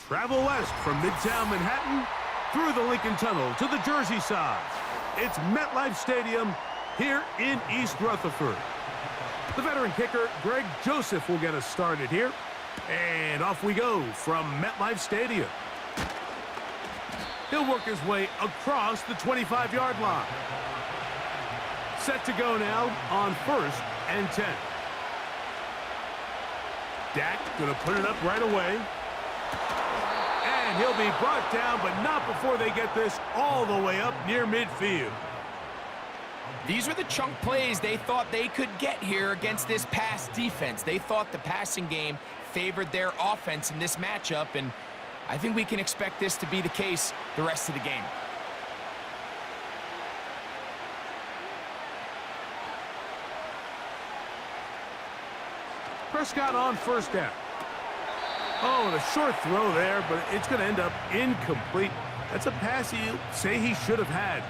Travel west from Midtown Manhattan through the Lincoln Tunnel to the Jersey side. It's MetLife Stadium here in East Rutherford. The veteran kicker, Greg Joseph, will get us started here. And off we go from MetLife Stadium. He'll work his way across the 25-yard line. Set to go now on 1st and 10. Dak going to put it up right away. And he'll be brought down, but not before they get this all the way up near midfield. These were the chunk plays they thought they could get here against this pass defense. They thought the passing game favored their offense in this matchup, and I think we can expect this to be the case the rest of the game. Prescott on 1st down. Oh, and a short throw there, but it's going to end up incomplete. That's a pass you say he should have had.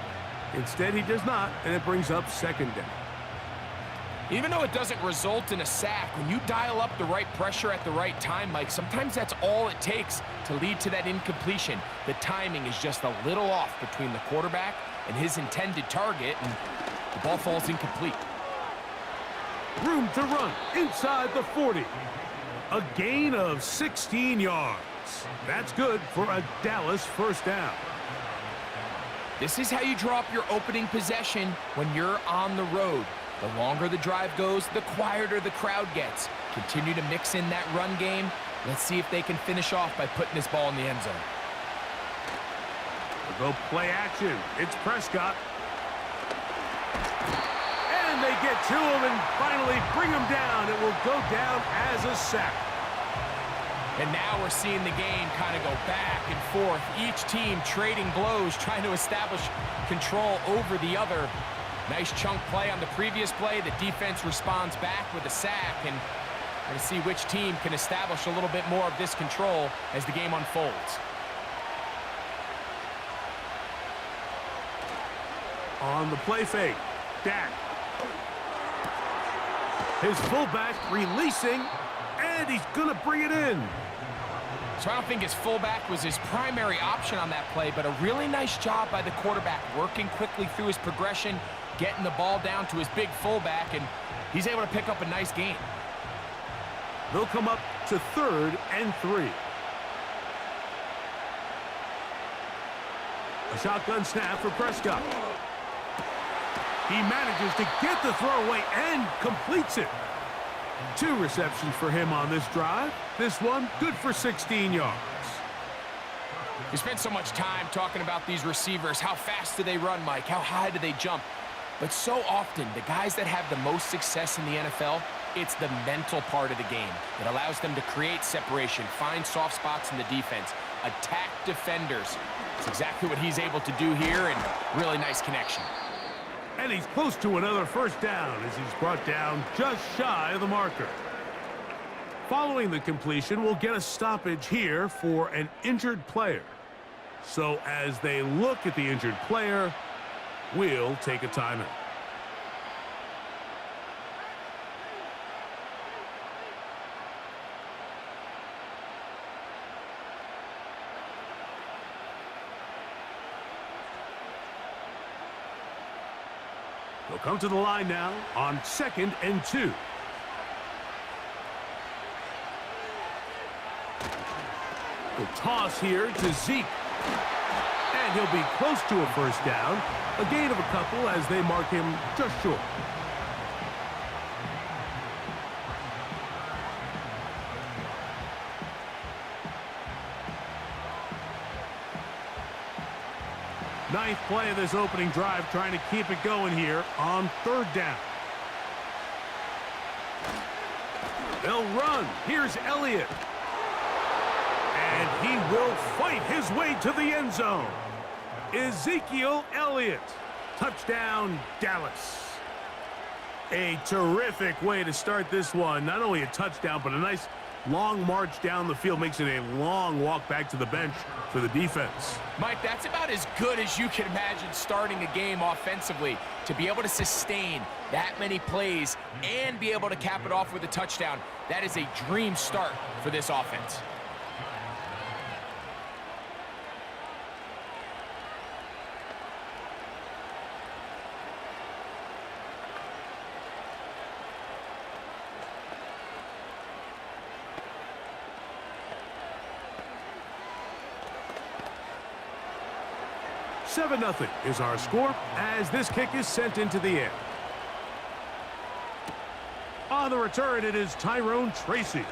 Instead, he does not, and it brings up 2nd down. Even though it doesn't result in a sack, when you dial up the right pressure at the right time, Mike, sometimes that's all it takes to lead to that incompletion. The timing is just a little off between the quarterback and his intended target, and the ball falls incomplete. Room to run inside the 40. A gain of 16 yards. That's good for a Dallas 1st down. This is how you draw up your opening possession when you're on the road. The longer the drive goes, the quieter the crowd gets. Continue to mix in that run game. Let's see if they can finish off by putting this ball in the end zone. We'll go play action. It's Prescott. And they get to him and finally bring him down. It will go down as a sack. And now we're seeing the game kind of go back and forth. Each team trading blows, trying to establish control over the other. Nice chunk play on the previous play. The defense responds back with a sack, and we're going to see which team can establish a little bit more of this control as the game unfolds. On the play fake, Dak. His fullback releasing, and he's going to bring it in. So I don't think his fullback was his primary option on that play, but a really nice job by the quarterback, working quickly through his progression, getting the ball down to his big fullback, and he's able to pick up a nice gain. They'll come up to 3rd and 3. A shotgun snap for Prescott. He manages to get the throw away and completes it. 2 receptions for him on this drive. This one good for 16 yards. We spent so much time talking about these receivers. How fast do they run, Mike? How high do they jump? But so often, the guys that have the most success in the NFL, it's the mental part of the game. It allows them to create separation, find soft spots in the defense, attack defenders. It's exactly what he's able to do here, and really nice connection. And he's close to another 1st down as he's brought down just shy of the marker. Following the completion, we'll get a stoppage here for an injured player. So as they look at the injured player, we'll take a timeout. They'll come to the line now on 2nd and 2. The toss here to Zeke. And he'll be close to a 1st down. A gain of a couple as they mark him just short. Ninth play of this opening drive, trying to keep it going here on 3rd down. They'll run. Here's Elliott. And he will fight his way to the end zone. Ezekiel Elliott. Touchdown, Dallas. A terrific way to start this one. Not only a touchdown, but a nice long march down the field. Makes it a long walk back to the bench for the defense. Mike, that's about as good as you can imagine starting a game offensively. To be able to sustain that many plays and be able to cap it off with a touchdown, that is a dream start for this offense. 7-0 is our score as this kick is sent into the air. On the return, it is Tyrone Tracy.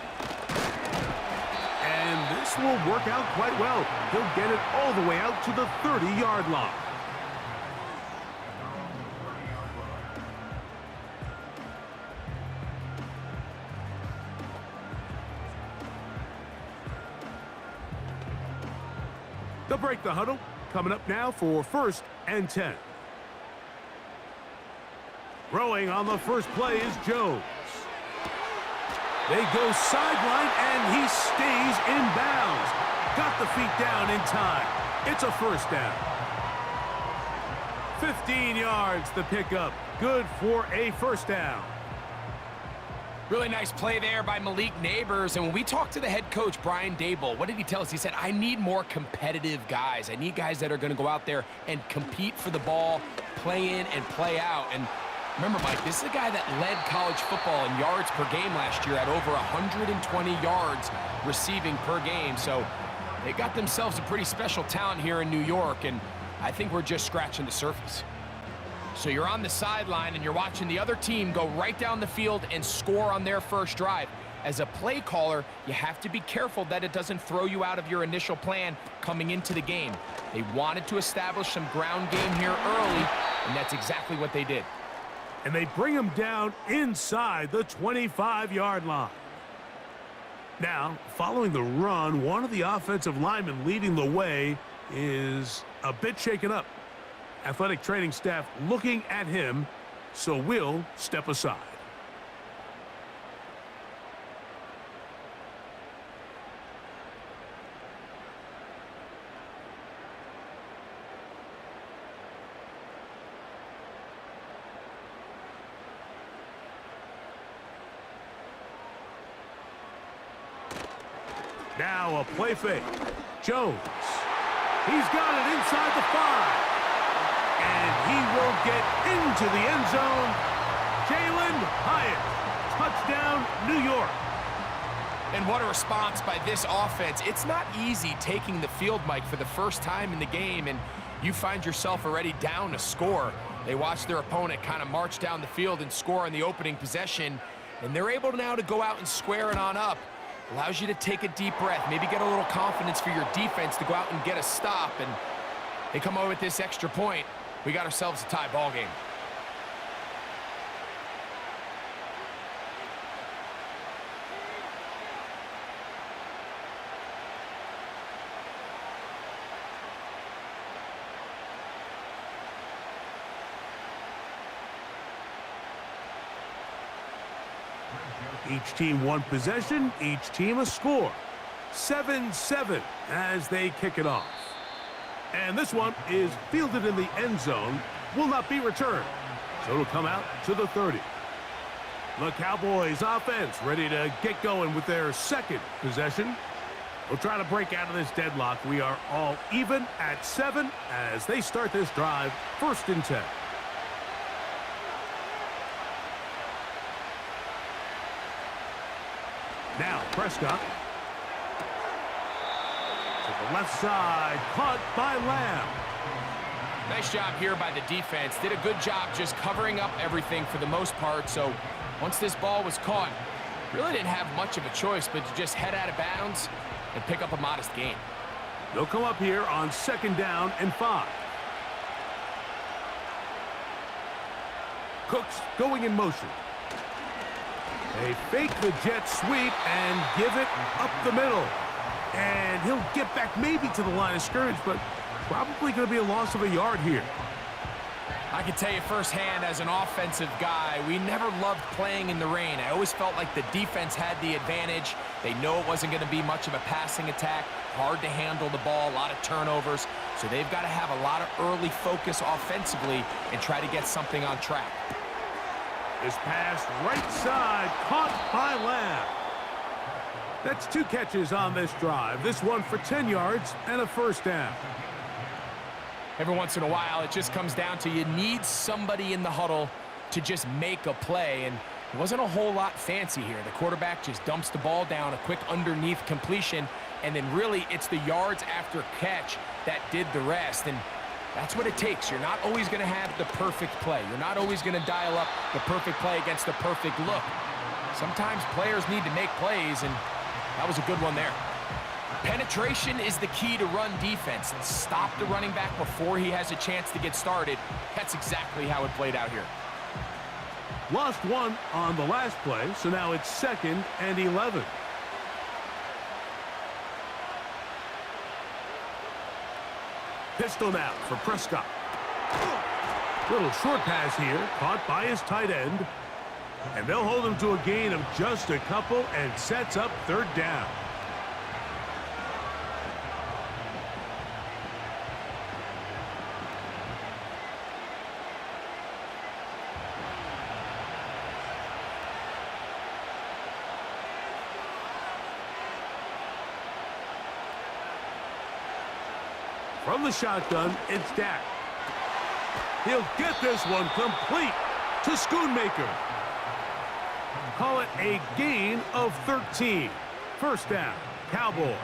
And this will work out quite well. He'll get it all the way out to the 30-yard line. They'll break the huddle. Coming up now for 1st and 10. Throwing on the first play is Jones. They go sideline, and he stays in bounds. Got the feet down in time. It's a 1st down. 15 yards the pickup. Good for a 1st down. Really nice play there by Malik Neighbors. And when we talked to the head coach, Brian Dable, what did he tell us? He said, I need more competitive guys. I need guys that are going to go out there and compete for the ball, play in and play out. And remember, Mike, this is a guy that led college football in yards per game last year at over 120 yards receiving per game. So they got themselves a pretty special talent here in New York, and I think we're just scratching the surface. So you're on the sideline and you're watching the other team go right down the field and score on their first drive. As a play caller, you have to be careful that it doesn't throw you out of your initial plan coming into the game. They wanted to establish some ground game here early, and that's exactly what they did. And they bring him down inside the 25-yard line. Now, following the run, one of the offensive linemen leading the way is a bit shaken up. Athletic training staff looking at him, so we'll step aside. Now a play fake. Jones. He's got it inside the 5. And he will get into the end zone. Jalen Hyatt. Touchdown, New York. And what a response by this offense. It's not easy taking the field, Mike, for the first time in the game, and you find yourself already down a score. They watch their opponent kind of march down the field and score on the opening possession, and they're able now to go out and square it on up. Allows you to take a deep breath, maybe get a little confidence for your defense to go out and get a stop, and they come over with this extra point. We got ourselves a tie ball game. Each team one possession, each team a score. 7-7 as they kick it off. And this one is fielded in the end zone, will not be returned. So it'll come out to the 30. The Cowboys offense ready to get going with their 2nd possession. We'll try to break out of this deadlock. We are all even at 7 as they start this drive, 1st and 10. Now Prescott. To the left side, caught by Lamb. Nice job here by the defense. Did a good job just covering up everything for the most part. So once this ball was caught, really didn't have much of a choice but to just head out of bounds and pick up a modest gain. They'll come up here on 2nd down and 5. Cooks going in motion. They fake the jet sweep and give it up the middle. And he'll get back maybe to the line of scrimmage, but probably going to be a loss of a yard here. I can tell you firsthand as an offensive guy, we never loved playing in the rain. I always felt like the defense had the advantage. They know it wasn't going to be much of a passing attack, hard to handle the ball, a lot of turnovers. So they've got to have a lot of early focus offensively and try to get something on track. This pass right side, caught by Lamb. That's 2 catches on this drive. This one for 10 yards and a 1st down. Every once in a while, it just comes down to you need somebody in the huddle to just make a play, and it wasn't a whole lot fancy here. The quarterback just dumps the ball down, a quick underneath completion, and then really it's the yards after catch that did the rest. And That's what it takes. You're not always going to have the perfect play. You're not always going to dial up the perfect play against the perfect look. Sometimes players need to make plays, and that was a good one there. Penetration is the key to run defense. Stop the running back before he has a chance to get started. That's exactly how it played out here. Lost one on the last play, so now it's 2nd and 11. Pistol now for Prescott. Little short pass here, caught by his tight end. And they'll hold him to a gain of just a couple and sets up 3rd down. From the shotgun, it's Dak. He'll get this one complete to Schoonmaker. Call it a gain of 13. 1st down, Cowboys.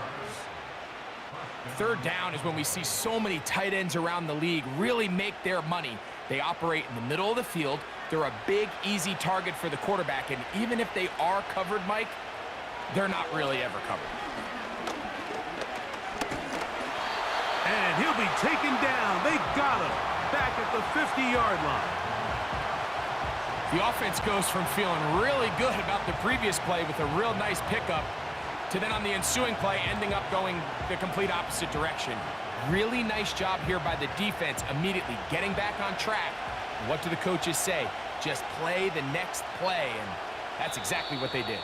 3rd down is when we see so many tight ends around the league really make their money. They operate in the middle of the field. They're a big, easy target for the quarterback, and even if they are covered, Mike, they're not really ever covered. And he'll be taken down. They got him back at the 50-yard line. The offense goes from feeling really good about the previous play with a real nice pickup to then on the ensuing play ending up going the complete opposite direction. Really nice job here by the defense immediately getting back on track. What do the coaches say? Just play the next play, and that's exactly what they did.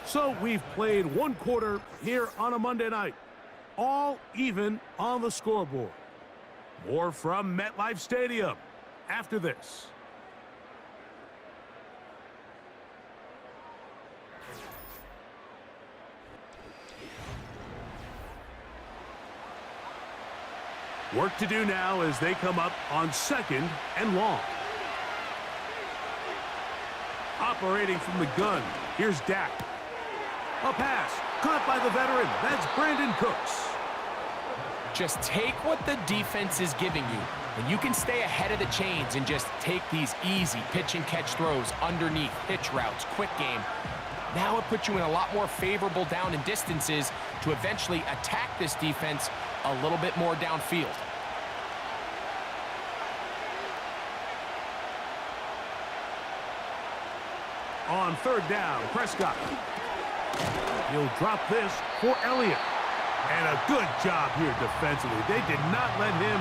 So we've played 1 quarter here on a Monday night. All even on the scoreboard. More from MetLife Stadium after this. Work to do now as they come up on 2nd and long. Operating from the gun, here's Dak. A pass, caught by the veteran. That's Brandon Cooks. Just take what the defense is giving you, and you can stay ahead of the chains and just take these easy pitch-and-catch throws underneath, hitch routes, quick game. Now it puts you in a lot more favorable down and distances to eventually attack this defense a little bit more downfield. On 3rd down, Prescott. He'll drop this for Elliott. And a good job here defensively. They did not let him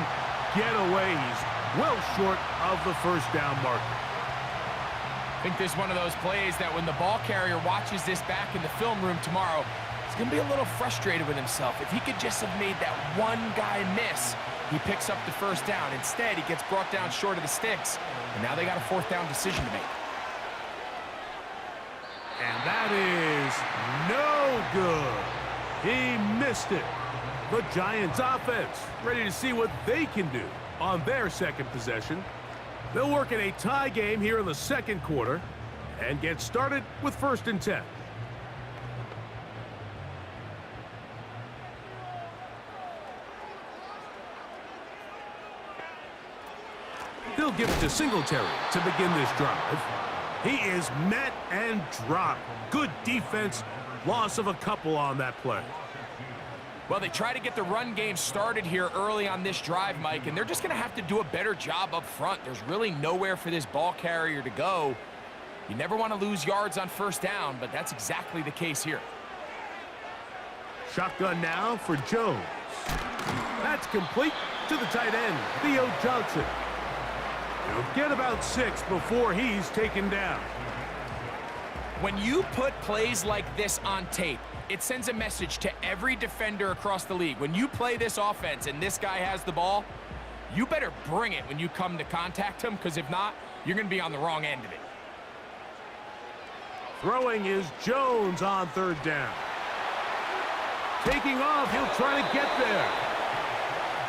get away. He's well short of the 1st down marker. I think this is one of those plays that when the ball carrier watches this back in the film room tomorrow, he's going to be a little frustrated with himself. If he could just have made that one guy miss, he picks up the 1st down. Instead, he gets brought down short of the sticks, and now they got a 4th down decision to make. And that is no good. He missed it. The Giants offense ready to see what they can do on their 2nd possession. They'll work in a tie game here in the 2nd quarter and get started with 1st and 10. They'll give it to Singletary to begin this drive. He is met and dropped. Good defense. Loss of a couple on that play. Well, they try to get the run game started here early on this drive, Mike, and they're just going to have to do a better job up front. There's really nowhere for this ball carrier to go. You never want to lose yards on 1st down, but that's exactly the case here. Shotgun now for Jones. That's complete to the tight end, Theo Johnson. He'll get about 6 before he's taken down. When you put plays like this on tape, it sends a message to every defender across the league. When you play this offense and this guy has the ball, you better bring it when you come to contact him, because if not, you're going to be on the wrong end of it. Throwing is Jones on 3rd down. Taking off, he'll try to get there.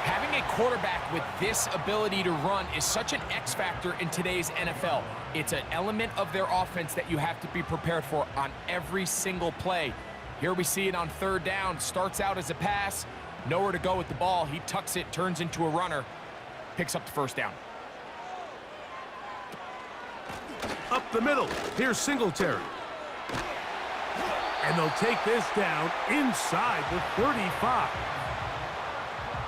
Having a quarterback with this ability to run is such an X factor in today's NFL. It's an element of their offense that you have to be prepared for on every single play. Here we see it on 3rd down. Starts out as a pass. Nowhere to go with the ball. He tucks it, turns into a runner, picks up the first down. Up the middle. Here's Singletary. And they'll take this down inside the 35.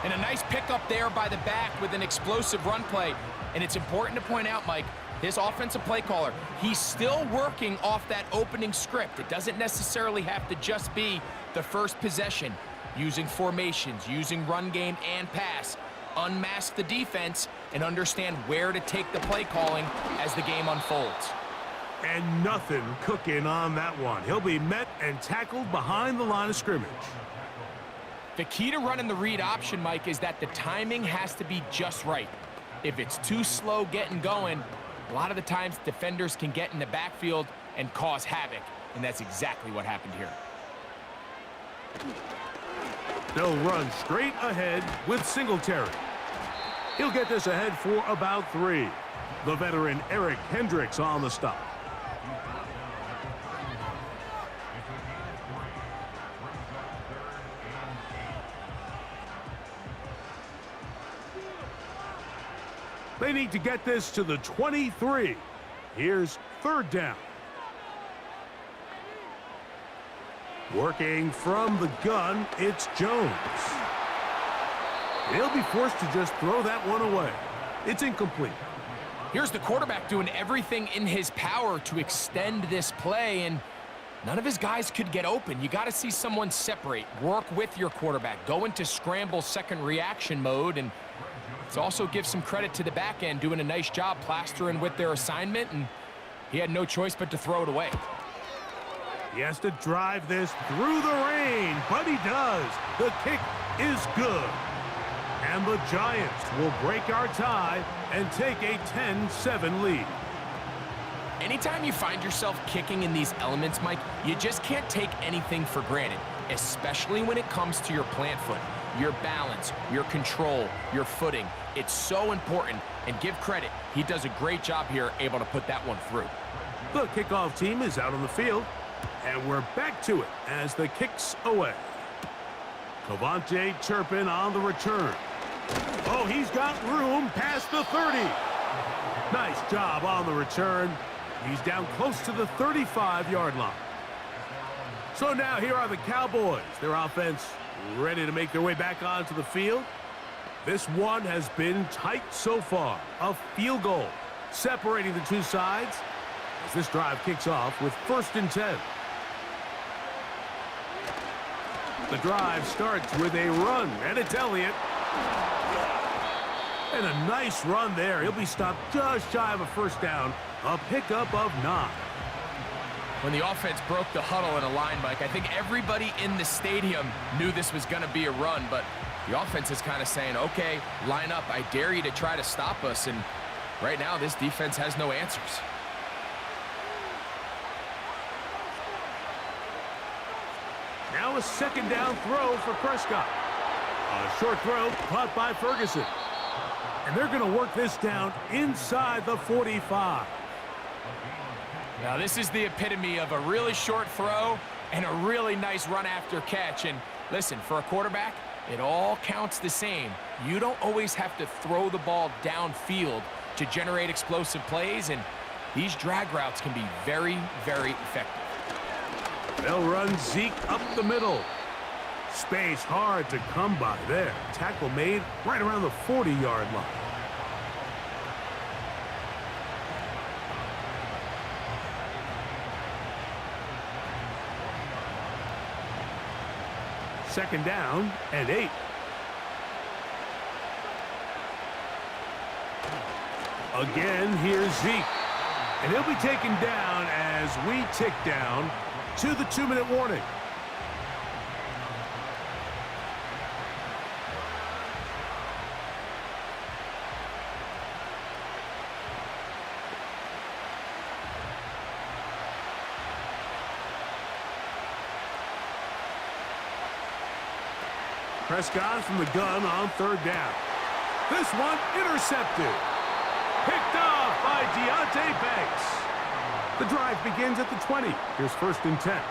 And a nice pickup there by the back with an explosive run play. And it's important to point out, Mike, this offensive play caller, he's still working off that opening script. It doesn't necessarily have to just be the first possession. Using formations, using run game and pass. Unmask the defense and understand where to take the play calling as the game unfolds. And nothing cooking on that one. He'll be met and tackled behind the line of scrimmage. The key to running the read option, Mike, is that the timing has to be just right. If it's too slow getting going, a lot of the times defenders can get in the backfield and cause havoc, and that's exactly what happened here. They'll run straight ahead with Singletary. He'll get this ahead for about 3. The veteran Eric Hendricks on the stop. They need to get this to the 23. Here's 3rd down. Working from the gun, it's Jones. He'll be forced to just throw that one away. It's incomplete. Here's the quarterback doing everything in his power to extend this play, and none of his guys could get open. You got to see someone separate, work with your quarterback, go into scramble second reaction mode, and let's also give some credit to the back end doing a nice job plastering with their assignment, and he had no choice but to throw it away. He has to drive this through the rain, but he does. The kick is good. And the Giants will break our tie and take a 10-7 lead. Anytime you find yourself kicking in these elements, Mike, you just can't take anything for granted, especially when it comes to your plant foot, your balance, your control, your footing. It's so important, and give credit. He does a great job here, able to put that one through. The kickoff team is out on the field, and we're back to it as the kick's away. Cavante Turpin on the return. Oh, he's got room past the 30. Nice job on the return. He's down close to the 35-yard line. So now here are the Cowboys. Their offense ready to make their way back onto the field. This one has been tight so far. A field goal separating the two sides as this drive kicks off with 1st and 10. The drive starts with a run, and it's Elliott. And a nice run there. He'll be stopped just shy of a 1st down. A pickup of 9. When the offense broke the huddle in a line, Mike, I think everybody in the stadium knew this was going to be a run, but the offense is kind of saying, okay, line up. I dare you to try to stop us, and right now this defense has no answers. Now a 2nd down throw for Prescott. A short throw caught by Ferguson. And they're going to work this down inside the 45. Now this is the epitome of a really short throw and a really nice run after catch. And listen, for a quarterback, it all counts the same. You don't always have to throw the ball downfield to generate explosive plays, and these drag routes can be very, very effective. They'll run Zeke up the middle. Space hard to come by there. Tackle made right around the 40-yard line. Second down and 8. Again, here's Zeke. And he'll be taken down as we tick down to the 2-minute warning. Prescott from the gun on 3rd down. This one intercepted. Picked off by Deonte Banks. The drive begins at the 20. Here's 1st and 10.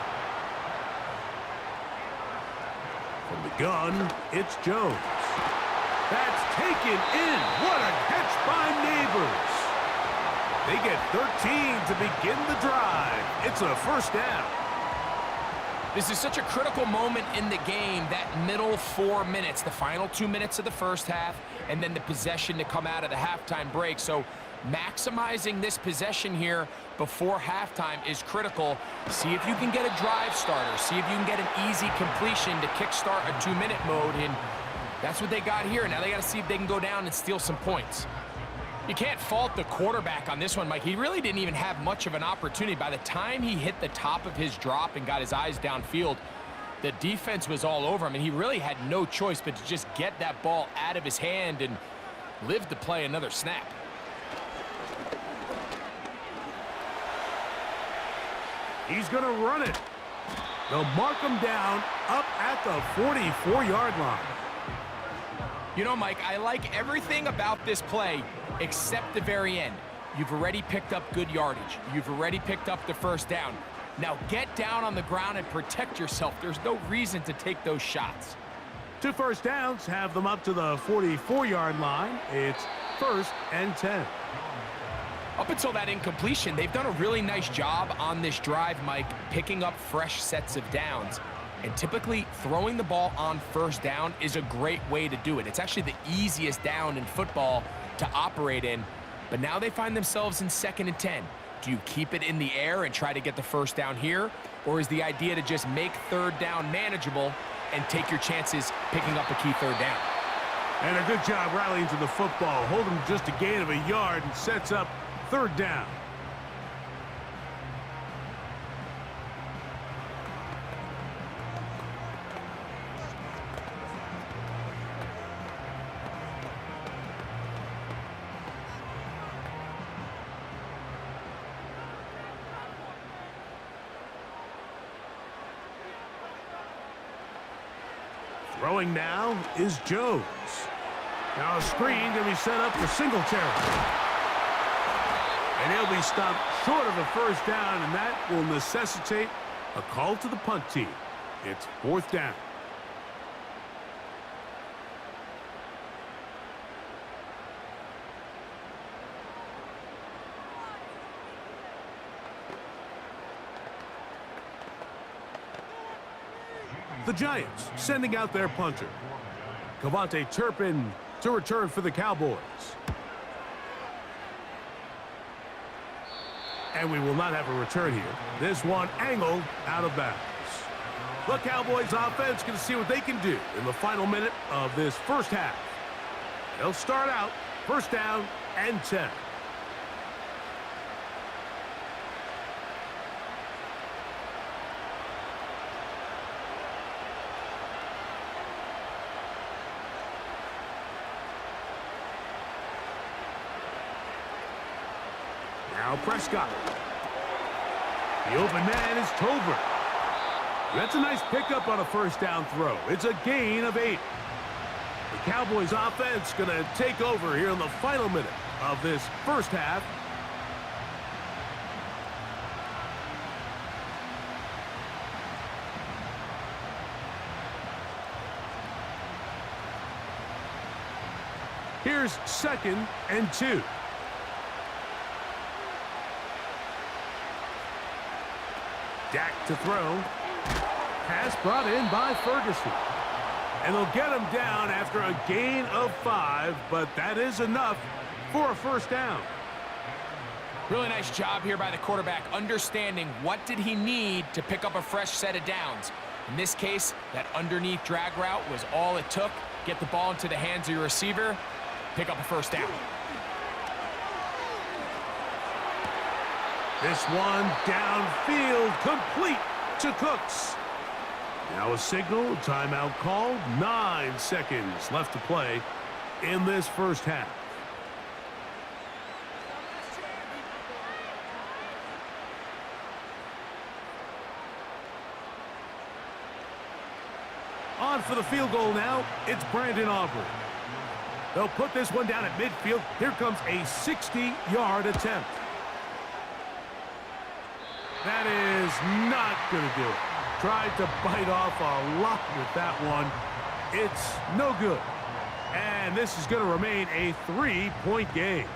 From the gun, it's Jones. That's taken in. What a catch by Neighbors. They get 13 to begin the drive. It's a first down. This is such a critical moment in the game, that middle 4 minutes, the final 2 minutes of the first half, and then the possession to come out of the halftime break. So maximizing this possession here before halftime is critical. See if you can get a drive starter. See if you can get an easy completion to kickstart a 2-minute mode, and that's what they got here. Now they got to see if they can go down and steal some points. You can't fault the quarterback on this one, Mike. He really didn't even have much of an opportunity. By the time he hit the top of his drop and got his eyes downfield, the defense was all over him, and he really had no choice but to just get that ball out of his hand and live to play another snap. He's going to run it. They'll mark him down up at the 44-yard line. You know, Mike, I like everything about this play except the very end. You've already picked up good yardage. You've already picked up the first down. Now get down on the ground and protect yourself. There's no reason to take those shots. 2 first downs have them up to the 44-yard line. It's 1st and 10. Up until that incompletion, they've done a really nice job on this drive, Mike, picking up fresh sets of downs. And typically, throwing the ball on first down is a great way to do it. It's actually the easiest down in football to operate in. But now they find themselves in 2nd and 10. Do you keep it in the air and try to get the first down here? Or is the idea to just make 3rd down manageable and take your chances picking up a key 3rd down? And a good job rallying to the football. Hold him just a gain of a yard and sets up 3rd down. Throwing now is Jones. Now a screen going to be set up for Singletary. And he'll be stopped short of a first down, and that will necessitate a call to the punt team. It's 4th down. The Giants sending out their punter. Cavante Turpin to return for the Cowboys. And we will not have a return here. This one angled out of bounds. The Cowboys offense going to see what they can do in the final minute of this first half. They'll start out 1st down and 10. Now Prescott. The open man is Tolbert. That's a nice pickup on a first down throw. It's a gain of 8. The Cowboys offense going to take over here in the final minute of this first half. Here's 2nd and 2. Dak to throw. Pass brought in by Ferguson. And they'll get him down after a gain of 5, but that is enough for a first down. Really nice job here by the quarterback, understanding what did he need to pick up a fresh set of downs. In this case, that underneath drag route was all it took. Get the ball into the hands of your receiver, pick up a first down. This one downfield, complete to Cooks. Now a signal, timeout called. 9 seconds left to play in this first half. On for the field goal now, it's Brandon Aubrey. They'll put this one down at midfield. Here comes a 60-yard attempt. That is not going to do it. tried to bite off a lot with that one. It's no good. And this is going to remain a 3-point game.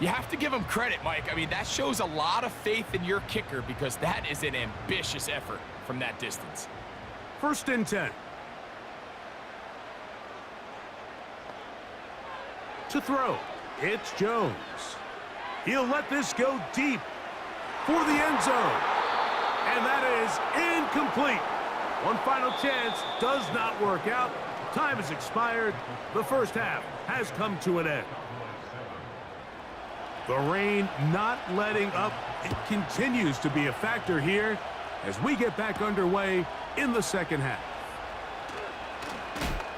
You have to give him credit, Mike. I mean, that shows a lot of faith in your kicker because that is an ambitious effort from that distance. 1st and 10. To throw, it's Jones. He'll let this go deep for the end zone. And that is incomplete. One final chance does not work out. Time has expired. The first half has come to an end. The rain not letting up. It continues to be a factor here as we get back underway in the second half.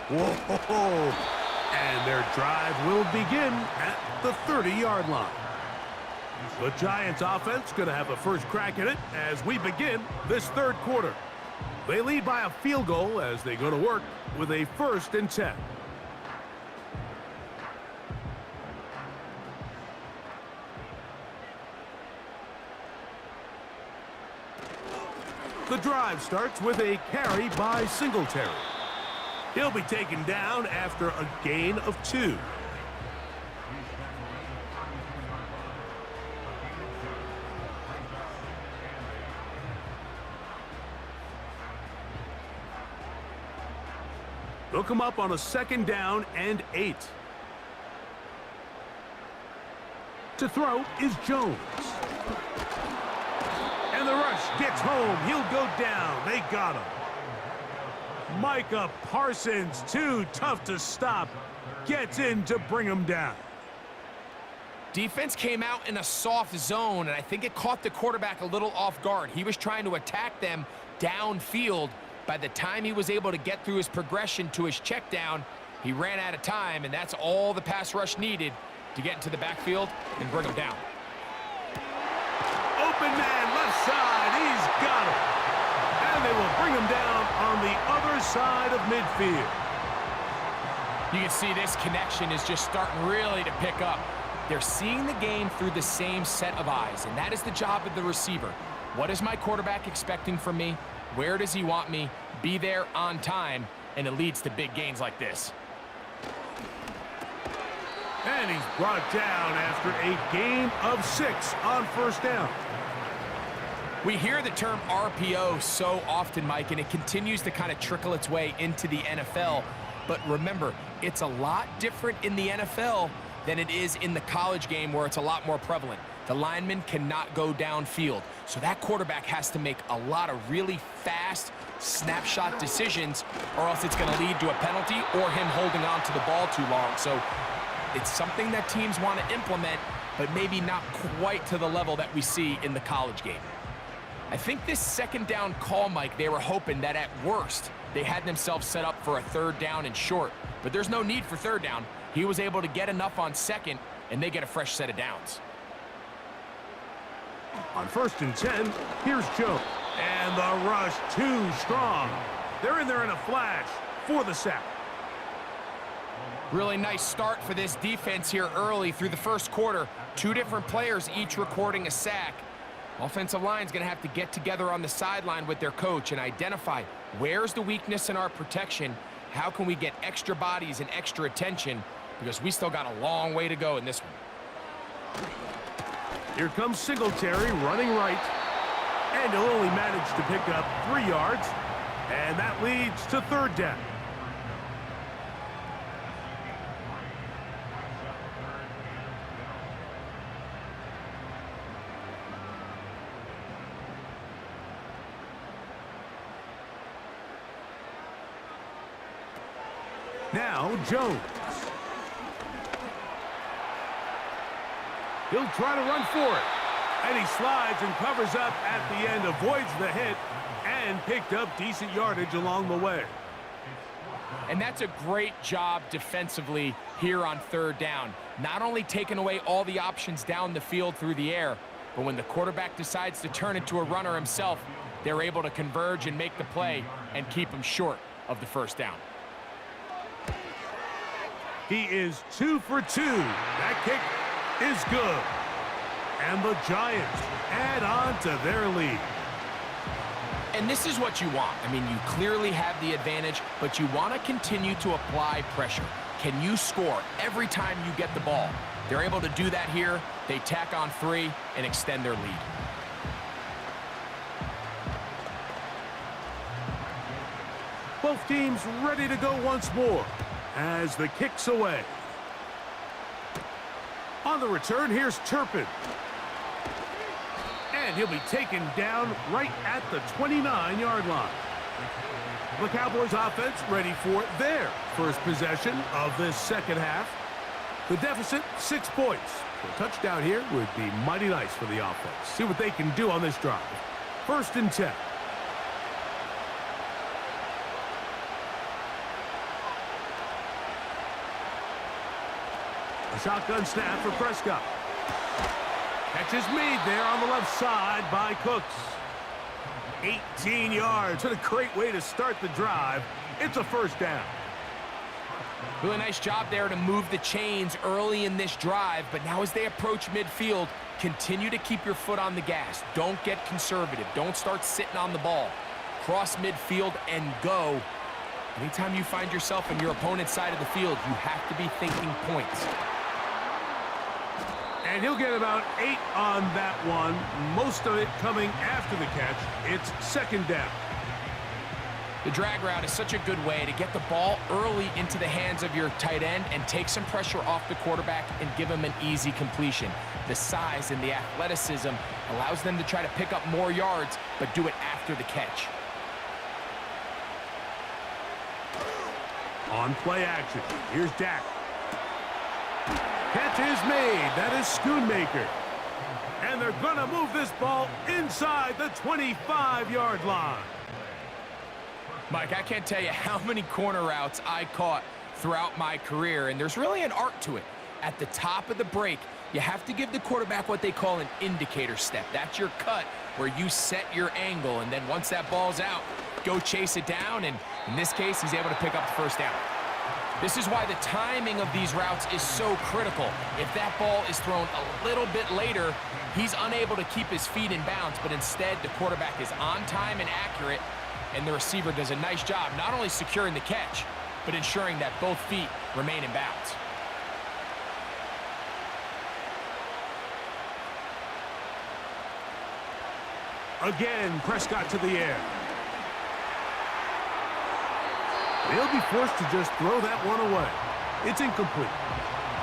Whoa! And their drive will begin at the 30-yard line. The Giants offense going to have a first crack at it as we begin this third quarter. They lead by a field goal as they go to work with a 1st and 10. The drive starts with a carry by Singletary. He'll be taken down after a gain of 2. They'll come up on a 2nd down and 8. To throw is Jones. And the rush gets home. He'll go down. They got him. Micah Parsons, too tough to stop, gets in to bring him down. Defense came out in a soft zone, and I think it caught the quarterback a little off guard. He was trying to attack them downfield. By the time he was able to get through his progression to his check down, he ran out of time, and that's all the pass rush needed to get into the backfield and bring him down. Open man, left side, he's got him. And they will bring him down on the other side of midfield. You can see this connection is just starting really to pick up. They're seeing the game through the same set of eyes, and that is the job of the receiver. What is my quarterback expecting from me? Where does he want me? Be there on time, and it leads to big gains like this. And he's brought down after a gain of 6 on 1st down. We hear the term RPO so often, Mike, and it continues to kind of trickle its way into the NFL. But remember, it's a lot different in the NFL than it is in the college game where it's a lot more prevalent. The lineman cannot go downfield, so that quarterback has to make a lot of really fast snapshot decisions, or else it's going to lead to a penalty or him holding on to the ball too long. So it's something that teams want to implement, but maybe not quite to the level that we see in the college game. I think this 2nd down call, Mike, they were hoping that at worst they had themselves set up for a 3rd down and short, but there's no need for 3rd down. He was able to get enough on 2nd, and they get a fresh set of downs. On 1st and 10, here's Joe. And the rush too strong. They're in there in a flash for the sack. Really nice start for this defense here early through the 1st quarter. 2 different players each recording a sack. Offensive line's going to have to get together on the sideline with their coach and identify where's the weakness in our protection. How can we get extra bodies and extra attention? Because we still got a long way to go in this one. Here comes Singletary running right. And he'll only manage to pick up 3 yards. And that leads to 3rd down. Now Jones. He'll try to run for it. And he slides and covers up at the end, avoids the hit, and picked up decent yardage along the way. And that's a great job defensively here on 3rd down. Not only taking away all the options down the field through the air, but when the quarterback decides to turn into a runner himself, they're able to converge and make the play and keep him short of the 1st down. He is 2 for 2. That kick is good. And the Giants add on to their lead. And this is what you want. I mean, you clearly have the advantage, but you want to continue to apply pressure. Can you score every time you get the ball? They're able to do that here. They tack on 3 and extend their lead. Both teams ready to go once more as the kick's away. On the return, here's Turpin. And he'll be taken down right at the 29-yard line. The Cowboys offense ready for their first possession of this second half. The deficit, 6 points. A touchdown here would be mighty nice for the offense. See what they can do on this drive. 1st and 10. A shotgun snap for Prescott. Catch is made there on the left side by Cooks. 18 yards. What a great way to start the drive. It's a 1st down. Really nice job there to move the chains early in this drive, but now as they approach midfield, continue to keep your foot on the gas. Don't get conservative. Don't start sitting on the ball. Cross midfield and go. Anytime you find yourself on your opponent's side of the field, you have to be thinking points. And he'll get about 8 on that one. Most of it coming after the catch. It's 2nd down. The drag route is such a good way to get the ball early into the hands of your tight end and take some pressure off the quarterback and give him an easy completion. The size and the athleticism allows them to try to pick up more yards, but do it after the catch. On play action, here's Dak. Catch is made. That is Schoonmaker. And they're going to move this ball inside the 25-yard line. Mike, I can't tell you how many corner routes I caught throughout my career, and there's really an art to it. At the top of the break, you have to give the quarterback what they call an indicator step. That's your cut where you set your angle, and then once that ball's out, go chase it down, and in this case, he's able to pick up the 1st down. This is why the timing of these routes is so critical. If that ball is thrown a little bit later, he's unable to keep his feet in bounds, but instead the quarterback is on time and accurate, and the receiver does a nice job not only securing the catch, but ensuring that both feet remain in bounds. Again, Prescott to the air. They'll be forced to just throw that one away. It's incomplete.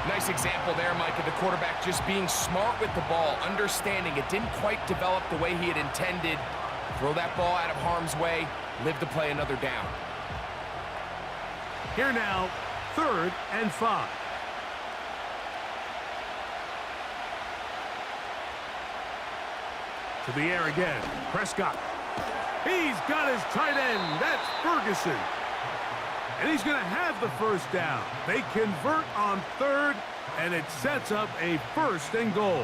Nice example there, Mike, of the quarterback just being smart with the ball, understanding it didn't quite develop the way he had intended. Throw that ball out of harm's way, live to play another down. Here now, 3rd and 5. To the air again, Prescott. He's got his tight end. That's Ferguson. And he's going to have the 1st down. They convert on 3rd, and it sets up a 1st and goal.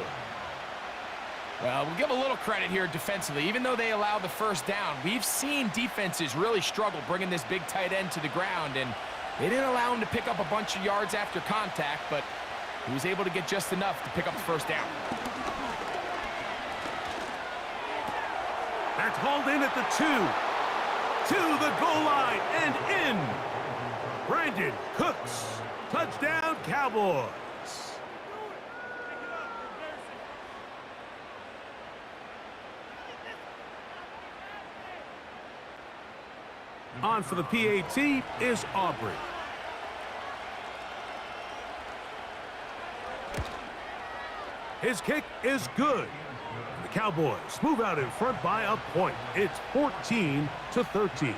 Well, we'll give a little credit here defensively. Even though they allow the 1st down, we've seen defenses really struggle bringing this big tight end to the ground, and they didn't allow him to pick up a bunch of yards after contact, but he was able to get just enough to pick up the 1st down. That's hauled in at the 2. To the goal line and in. Brandon Cooks. Touchdown, Cowboys. On for the PAT is Aubrey. His kick is good. The Cowboys move out in front by a point. It's 14-13.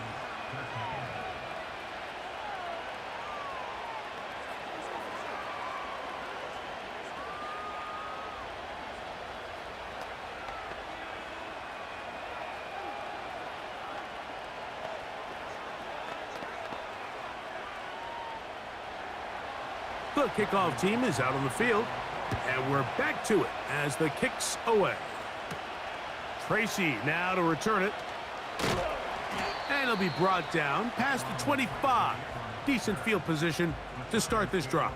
The kickoff team is out on the field, and we're back to it as the kick's away. Tracy now to return it. And it'll be brought down past the 25. Decent field position to start this drive.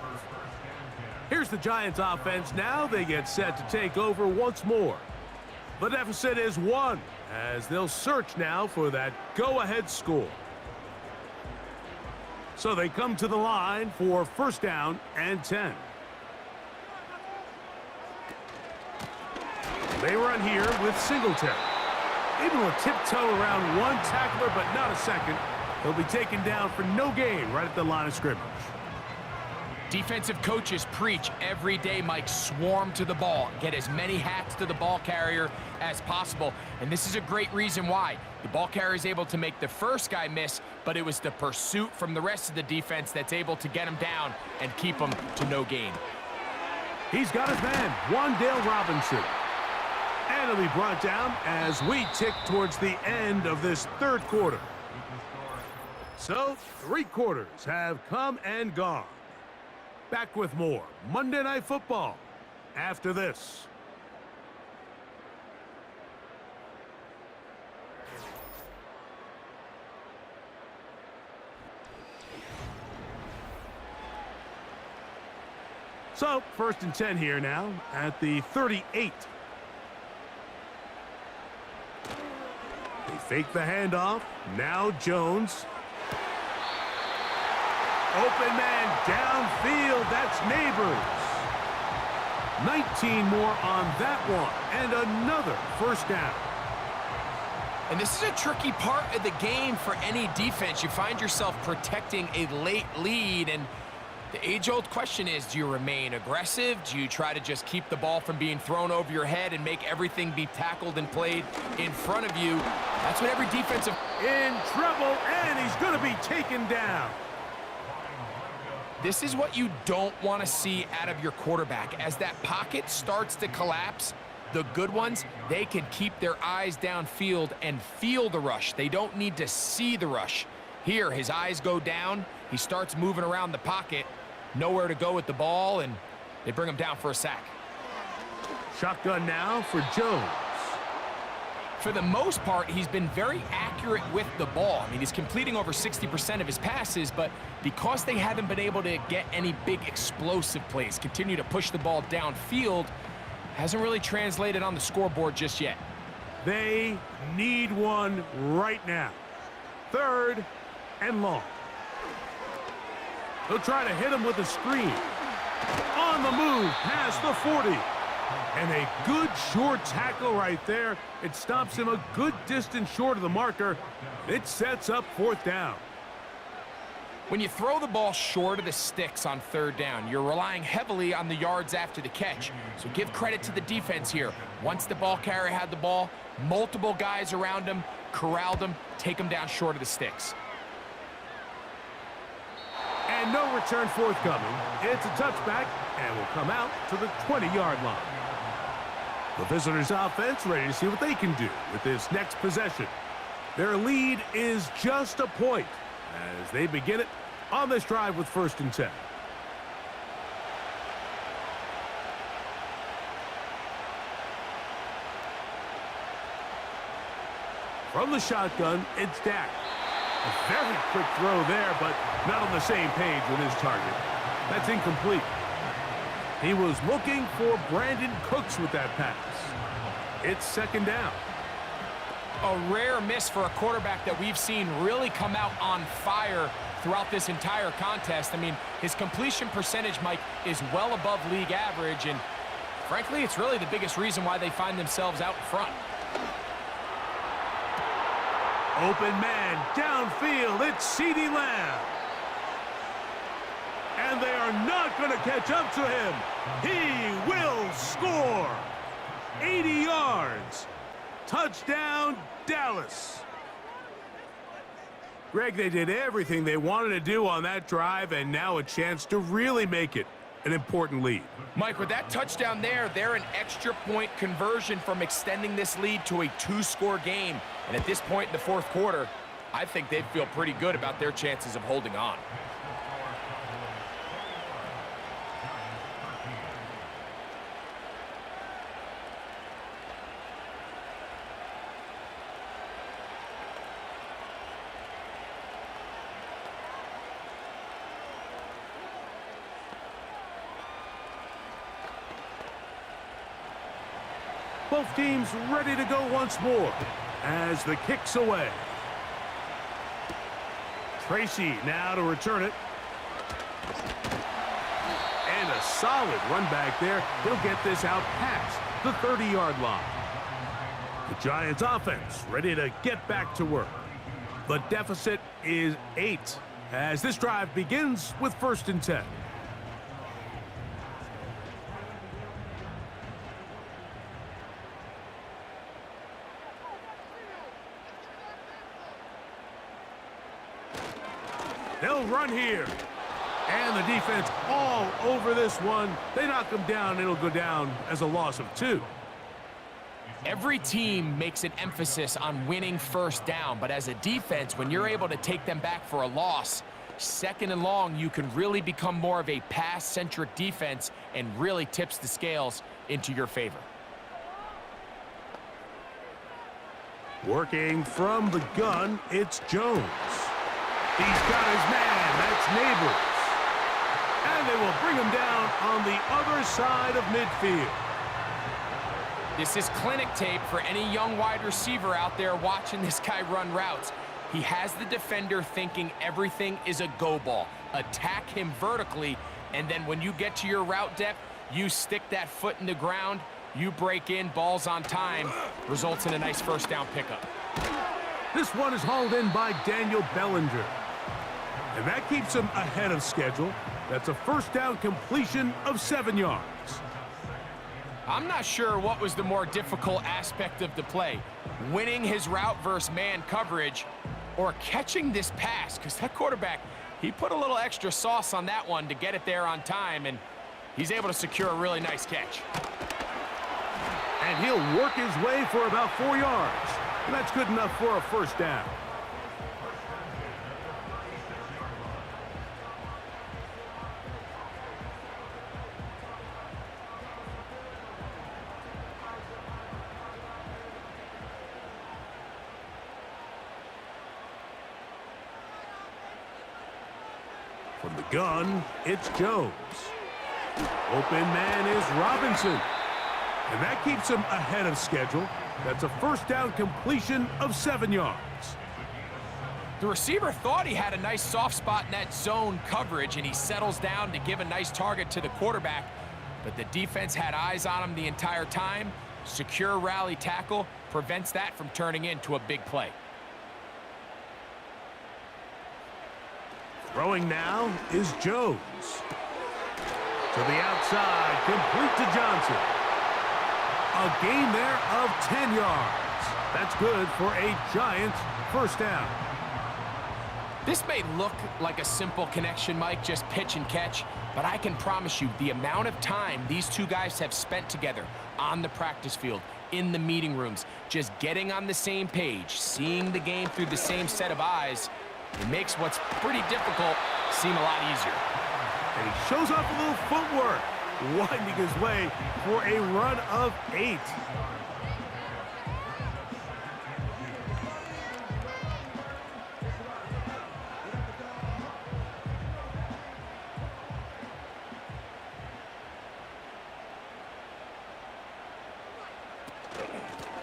Here's the Giants offense now. They get set to take over once more. The deficit is 1 as they'll search now for that go-ahead score. So they come to the line for first down and 10. They run here with Singletary. Able to tiptoe around one tackler, but not a second. He'll be taken down for no gain right at the line of scrimmage. Defensive coaches preach every day, Mike, swarm to the ball. Get as many hats to the ball carrier as possible. And this is a great reason why. The ball carrier is able to make the first guy miss, but it was the pursuit from the rest of the defense that's able to get him down and keep him to no gain. He's got his man, Wan'Dale Robinson. And he'll be brought down as we tick towards the end of this third quarter. So, 3 quarters have come and gone. Back with more Monday Night Football after this. So, first and 10 here now at the 38. They fake the handoff. Now Jones. Open man downfield. That's Neighbors. 19 more on that one. And another first down. And this is a tricky part of the game for any defense. You find yourself protecting a late lead, and the age-old question is, do you remain aggressive? Do you try to just keep the ball from being thrown over your head and make everything be tackled and played in front of you? That's what every defensive... In trouble, and he's going to be taken down. This is what you don't want to see out of your quarterback. As that pocket starts to collapse, the good ones, they can keep their eyes downfield and feel the rush. They don't need to see the rush. Here, his eyes go down. He starts moving around the pocket. Nowhere to go with the ball, and they bring him down for a sack. Shotgun now for Jones. For the most part, he's been very accurate with the ball. I mean, he's completing over 60% of his passes, but because they haven't been able to get any big explosive plays, continue to push the ball downfield, hasn't really translated on the scoreboard just yet. They need one right now. 3rd and long. He'll try to hit him with a screen. On the move, past the 40. And a good short tackle right there. It stops him a good distance short of the marker. It sets up 4th down. When you throw the ball short of the sticks on 3rd down, you're relying heavily on the yards after the catch. So give credit to the defense here. Once the ball carrier had the ball, multiple guys around him, corralled him, take him down short of the sticks. And no return forthcoming. It's a touchback and will come out to the 20-yard line. The visitors' offense ready to see what they can do with this next possession. Their lead is just a point as they begin it on this drive with 1st and 10. From the shotgun, it's Dak. A very quick throw there, but not on the same page with his target. That's incomplete. He was looking for Brandon Cooks with that pass. It's 2nd down. A rare miss for a quarterback that we've seen really come out on fire throughout this entire contest. I mean, his completion percentage, Mike, is well above league average, and frankly, it's really the biggest reason why they find themselves out in front. Open man, downfield, it's CeeDee Lamb. And they are not going to catch up to him. He will score. 80 yards. Touchdown, Dallas. Greg, they did everything they wanted to do on that drive, and now a chance to really make it an important lead. Mike, with that touchdown there, they're an extra point conversion from extending this lead to a 2-score game. And at this point in the 4th quarter, I think they'd feel pretty good about their chances of holding on. Both teams ready to go once more. as the kick's away. Tracy now to return it. And a solid run back there. He'll get this out past the 30-yard line. The Giants offense ready to get back to work. The deficit is 8 as this drive begins with 1st and 10. They'll run here. And the defense all over this one. They knock him down. It'll go down as a loss of 2. Every team makes an emphasis on winning 1st down, but as a defense, when you're able to take them back for a loss, 2nd and long, you can really become more of a pass-centric defense and really tips the scales into your favor. Working from the gun, it's Jones. He's got his man. That's Neighbors. And they will bring him down on the other side of midfield. This is clinic tape for any young wide receiver out there watching this guy run routes. He has the defender thinking everything is a go ball. Attack him vertically, and then when you get to your route depth, you stick that foot in the ground, you break in, balls on time, results in a nice 1st down pickup. This one is hauled in by Daniel Bellinger. And that keeps him ahead of schedule. That's a 1st down completion of 7 yards. I'm not sure what was the more difficult aspect of the play, winning his route versus man coverage or catching this pass, because that quarterback, he put a little extra sauce on that one to get it there on time, and he's able to secure a really nice catch. And he'll work his way for about 4 yards. And that's good enough for a 1st down. From the gun, it's Jones. Open man is Robinson. And that keeps him ahead of schedule. That's a 1st down completion of 7 yards. The receiver thought he had a nice soft spot in that zone coverage, and he settles down to give a nice target to the quarterback. But the defense had eyes on him the entire time. Secure rally tackle prevents that from turning into a big play. Throwing now is Jones. To the outside, complete to Johnson. A gain there of 10 yards. That's good for a Giants 1st down. This may look like a simple connection, Mike, just pitch and catch, but I can promise you the amount of time these two guys have spent together on the practice field, in the meeting rooms, just getting on the same page, seeing the game through the same set of eyes, it makes what's pretty difficult seem a lot easier. And he shows off a little footwork, winding his way for a run of 8.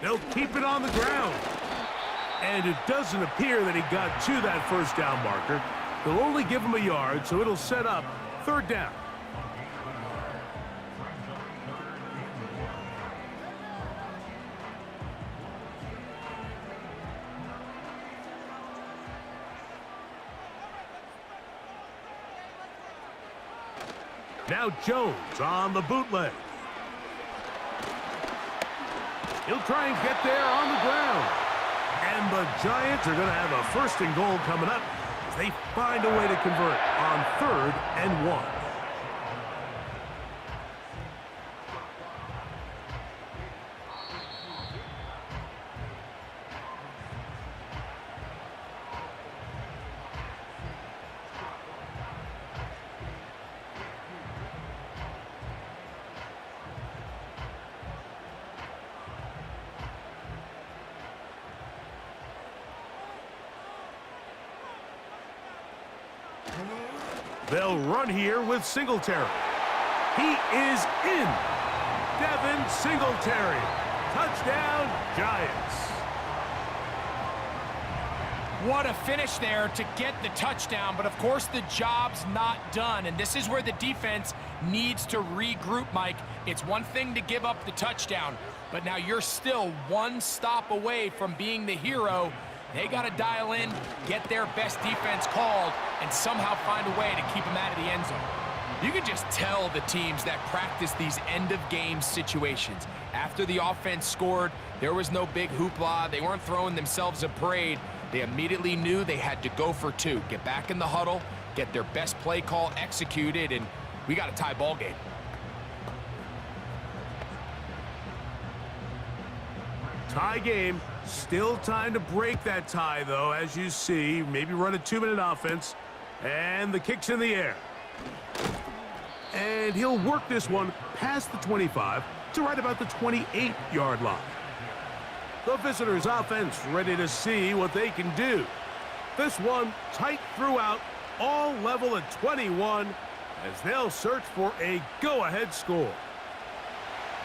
They'll keep it on the ground. And it doesn't appear that he got to that 1st down marker. They'll only give him a yard, so it'll set up 3rd down. Now Jones on the bootleg. He'll try and get there on the ground. And the Giants are going to have a 1st and goal coming up as they find a way to convert on 3rd and 1. They'll run here with Singletary. He is in. Devin Singletary. Touchdown, Giants. What a finish there to get the touchdown, but of course the job's not done, and this is where the defense needs to regroup, Mike. It's one thing to give up the touchdown, but now you're still one stop away from being the hero. They got to dial in, get their best defense called, and somehow find a way to keep them out of the end zone. You can just tell the teams that practice these end-of-game situations. After the offense scored, there was no big hoopla. They weren't throwing themselves a parade. They immediately knew they had to go for two, get back in the huddle, get their best play call executed, and we got a tie ball game. Tie game. Still time to break that tie, though, as you see. Maybe run a 2-minute offense. And the kick's in the air. And he'll work this one past the 25 to right about the 28-yard line. The visitors' offense ready to see what they can do. This one tight throughout, all level at 21, as they'll search for a go-ahead score.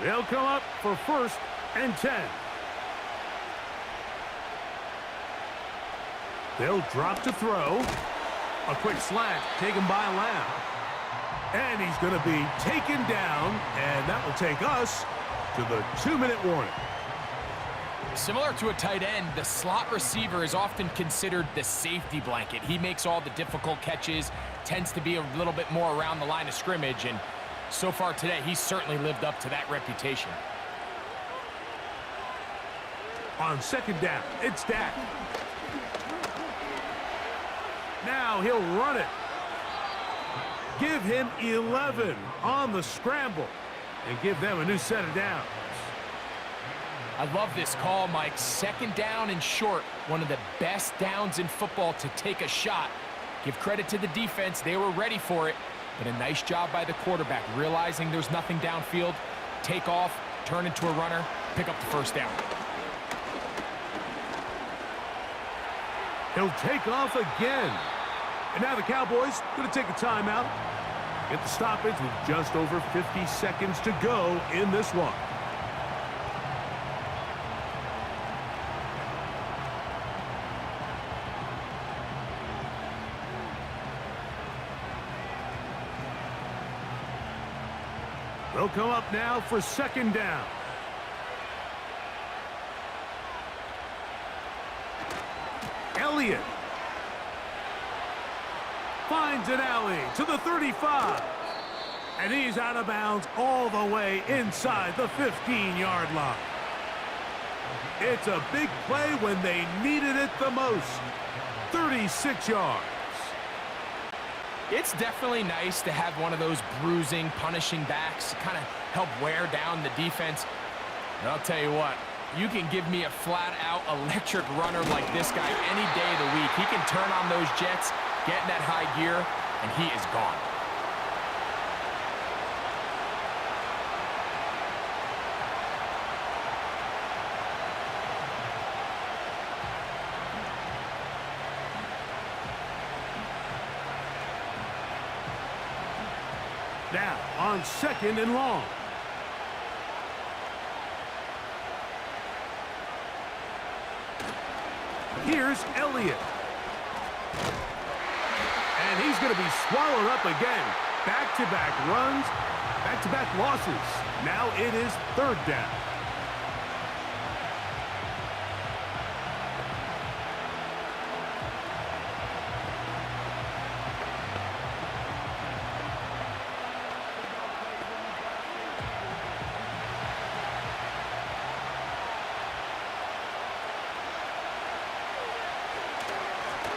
They'll come up for 1st and 10. They'll drop to throw. A quick slant taken by Lamb. And he's going to be taken down, and that will take us to the 2-minute warning. Similar to a tight end, the slot receiver is often considered the safety blanket. He makes all the difficult catches, tends to be a little bit more around the line of scrimmage, and so far today, he's certainly lived up to that reputation. On 2nd down, it's Dak. Now he'll run it. Give him 11 on the scramble and give them a new set of downs. I love this call, Mike. 2nd down and short. One of the best downs in football to take a shot. Give credit to the defense. They were ready for it. But a nice job by the quarterback, realizing there's nothing downfield. Take off, turn into a runner, pick up the 1st down. He'll take off again. And now the Cowboys going to take a timeout. Get the stoppage with just over 50 seconds to go in this one. They'll come up now for 2nd down. Elliott finds an alley to the 35. And he's out of bounds all the way inside the 15-yard line. It's a big play when they needed it the most. 36 yards. It's definitely nice to have one of those bruising, punishing backs to kind of help wear down the defense. And I'll tell you what, you can give me a flat-out electric runner like this guy any day of the week. He can turn on those jets, get in that high gear, and he is gone. Now on 2nd and long. Here's Elliott. And he's going to be swallowed up again. Back-to-back runs, back-to-back losses. Now it is 3rd down.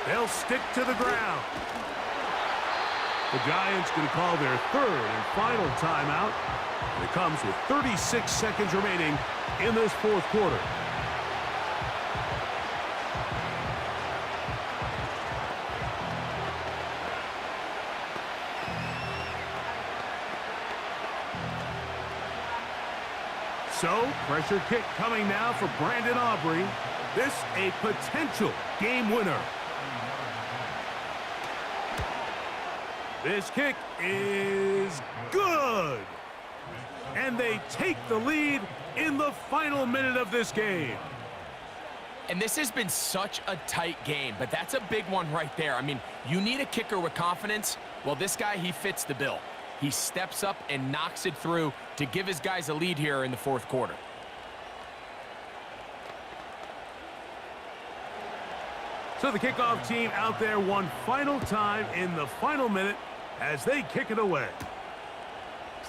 They'll stick to the ground. The Giants going to call their 3rd and final timeout. And it comes with 36 seconds remaining in this 4th quarter. So, pressure kick coming now for Brandon Aubrey. This a potential game winner. This kick is good. And they take the lead in the final minute of this game. And this has been such a tight game, but that's a big one right there. I mean, you need a kicker with confidence. Well, this guy, he fits the bill. He steps up and knocks it through to give his guys a lead here in the fourth quarter. So the kickoff team out there one final time in the final minute as they kick it away.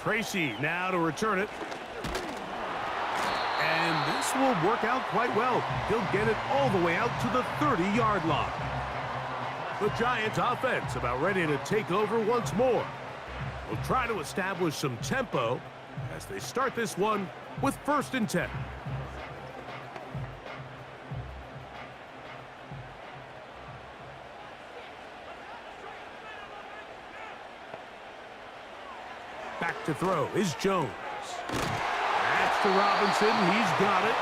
Tracy now to return it. And this will work out quite well. He'll get it all the way out to the 30-yard line. The Giants offense about ready to take over once more. Will try to establish some tempo as they start this one with 1st and 10. Back to throw is Jones. That's to Robinson. He's got it.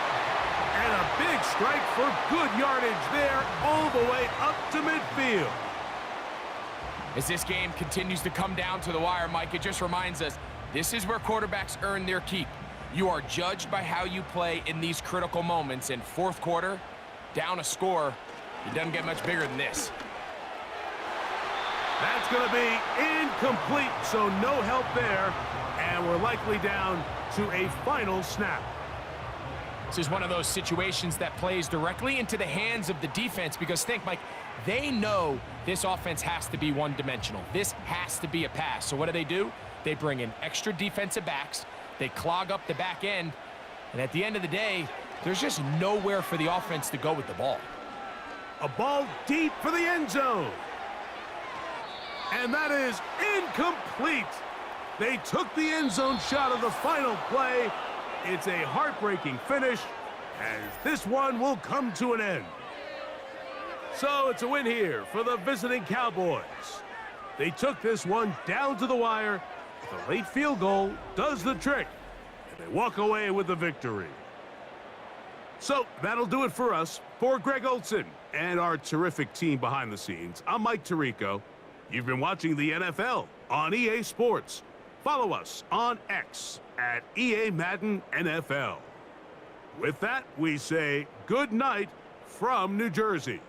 And a big strike for good yardage there all the way up to midfield. As this game continues to come down to the wire, Mike, it just reminds us, this is where quarterbacks earn their keep. You are judged by how you play in these critical moments. In fourth quarter, down a score, it doesn't get much bigger than this. That's going to be incomplete, so no help there. And we're likely down to a final snap. This is one of those situations that plays directly into the hands of the defense because think, Mike, they know this offense has to be one-dimensional. This has to be a pass. So what do? They bring in extra defensive backs. They clog up the back end. And at the end of the day, there's just nowhere for the offense to go with the ball. A ball deep for the end zone. And that is incomplete. They took the end zone shot of the final play. It's a heartbreaking finish, as this one will come to an end. So it's a win here for the visiting Cowboys. They took this one down to the wire. The late field goal does the trick, and they walk away with the victory. So that'll do it for us. For Greg Olson and our terrific team behind the scenes, I'm Mike Tirico. You've been watching the NFL on EA Sports. Follow us on X at EA Madden NFL. With that, we say good night from New Jersey.